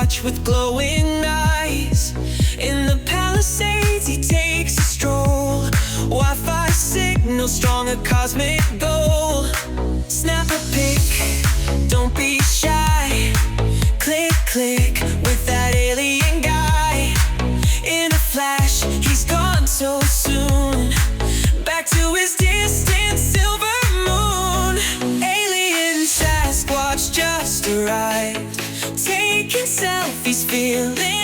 Sasquatch with glowing eyes. In the Palisades he takes a stroll. Wi-Fi signal strong, a cosmic goal. Snap a pic, don't be shy. Click, click with that alien guy. In a flash, he's gone so soon. Back to his distant silver moon. Alien Sasquatch just arrived, taking selfies, feeling